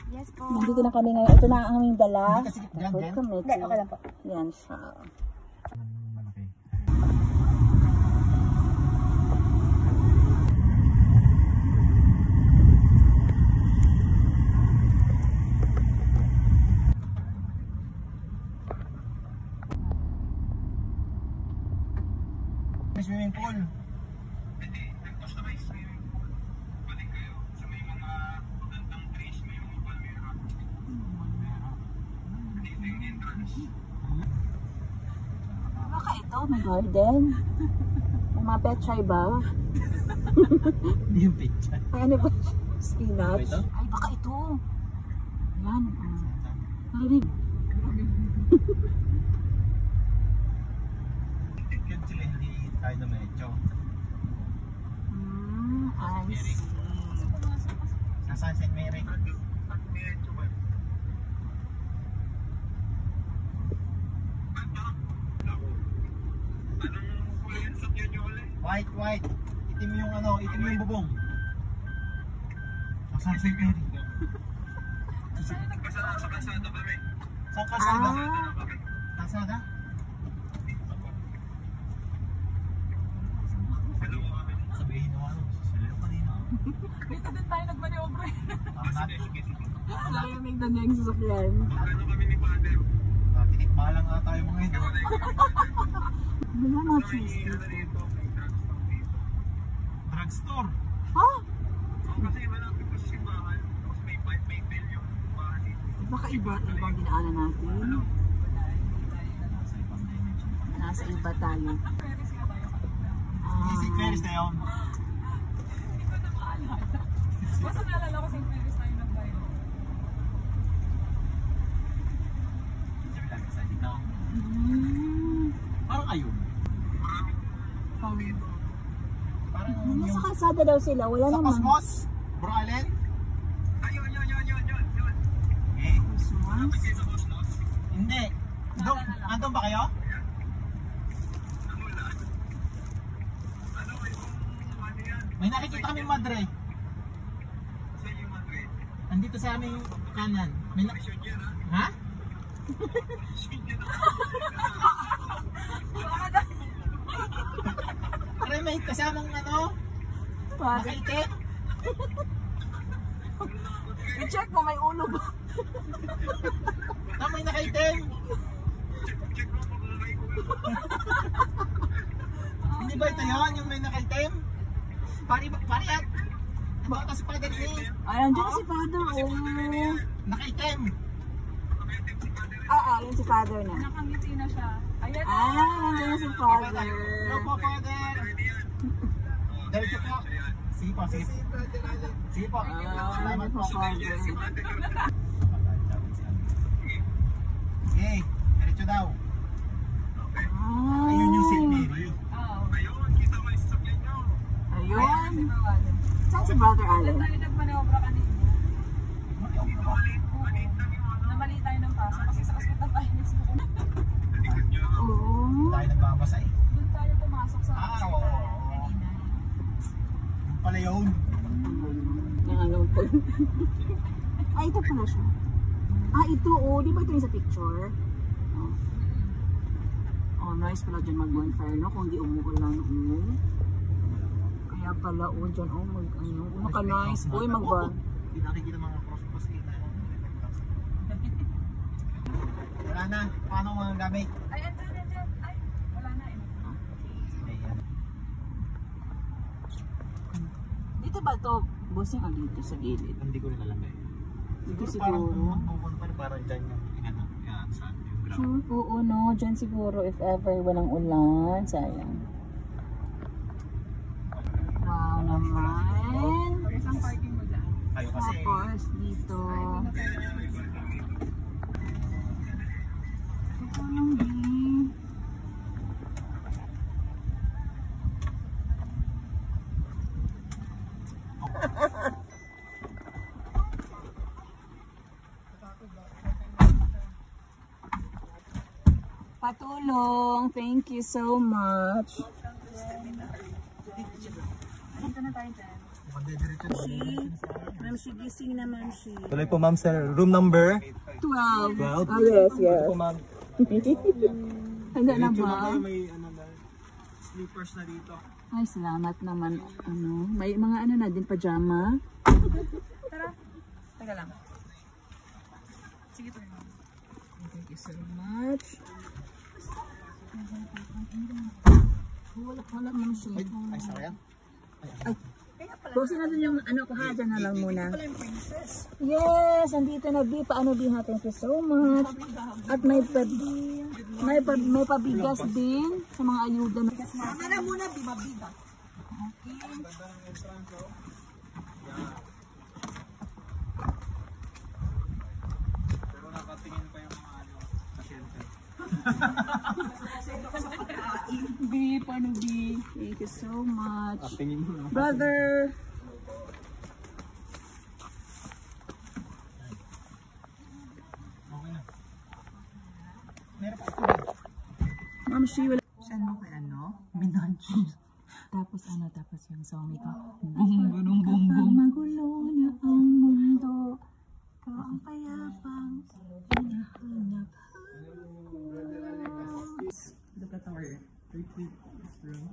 Yes po. Nandito na kami ngayon. Ito na ang aming dala. Food committee. Okay lang po. Yan siya. Swimming pool. Hindi, nag-customize swimming pool. Balik kayo sa may mga magandang trees, may mga palmera. Dito yung entrance. Baka ito, may garden. May mga petchay ba? Hindi yung picture. Ay, ano ba? Spinach? Ito? Ay, baka ito. Yan. Narinig. Yun sila hindi tayo na medyo. I see. Nasaan St. Mary? White, white. Itim yung ano, itim yung bubong. Nasaan St. Mary? Sa kalsada kami. Saan kasada? Kasada? Sabihin mo ano, sila kanina. Dito din tayo nagmaniobra. Layamig na niya yung sasakyan. Magkano kami ni Father? Tinikma lang nga tayo mga ito. Wala mga cheese Ano dito. dito? May drugstore dito. Drugstore. Ha? Kasi malapit pa sa simbahan. Tapos may bill yung bahan dito. Baka ibang dinaanan natin. Sa ibang dimension. Nasa iba tayo. Hindi si Paris na yun. Basta naalala ko St. Mary's tayo ng tayo. Sabi lang sa dito. Parang ayun. Parang Nasa kalsada daw sila. Wala sa naman. Cosmos? Bro Allen? Ayun. Eh, Cosmos? Kasi sa Cosmos. hindi. Andun ba kayo? May nakikita kami Madre. Sa yung Madrid. Andito sa aming kanan. May na... Shoot yan ha. Ha? Shoot yan ha. Aray, may kasamang ano? Nakaitim? I-check mo, may ulo ba? May nakaitim? Check mo kung may ulo. Hindi ba ito yun? Yung may nakaitim? Pari yan. Baka si Father ni. Ay, andyan si Father. Oh. Nakaitim. Yun si Father na. Nakangiti na siya. Ayan Andyan na si Father. Hello po, Father. Diretso po. Sige po, sige. Sige po. Salamat po. Father. Okay, diretso daw. Ayun yung St. Mary. Ayun, kita mo yung sasakyan nyo. Ayun. Saan si Brother Allen? Tayo nagmaniobra kanina. Namali tayo ng paso kasi sa hospital tayo mismo. Oo. Tayo nagbabasa eh. Doon tayo pumasok sa hospital oo. kanina. Yung pala yun. Yung ano po. Ito pala siya. Ito oh. Di ba ito yung sa picture? Nice pala dyan mag-bonfire, no? Kung di umuulan. Kaya pala dyan. Naka-nice. Mag-bon. Hindi nakikita mga cross-cross kita. Wala na. Paano mga gamit? Ay, andyan. Ay, wala na eh. Dito ba ito? Bossing dito sa gilid. Hindi ko rin alam eh. Dito Parang siguro. mag-bonfire parang dyan yung inano. Yan, saan yung ground. Oo, no. Dyan siguro if ever walang ulan. Sayang. Wow naman. Isang parking mo dyan. Kayo kasi. Tapos dito. Patulong. Thank you so much. Dito na tayo dyan. Ma'am Shi, gising na Ma'am Shi. Tuloy po ma'am sa room number 12. 12. Ah, yes, yes. Po ma'am. Handa na Diretso ba? kayo, may ano na, sleepers na dito. Ay, salamat naman. Ano, may mga ano na din, pajama. Tara. Teka lang. Sige to. Thank you so much. Wala Ma'am Shi. Ay, sayang. Busin natin yung ano ko ha, dyan na lang muna. Yes, andito na B. Paano B ha? Thank you so much. At may pabigas din sa mga ayuda. Kamera muna, bimabiga. Pero nakatingin pa yung mga ano, pasyente. B, paano B? Thank you so much. Tingin mo na. Brother. Ma'am Shi, wala. Saan mo kay ano? Minanchi. Tapos ano, tapos yung song ko. Bum, bunong, bum, bum. Magulo na ang mundo, ikaw ang payapang hinahanap. Look at our retreat room.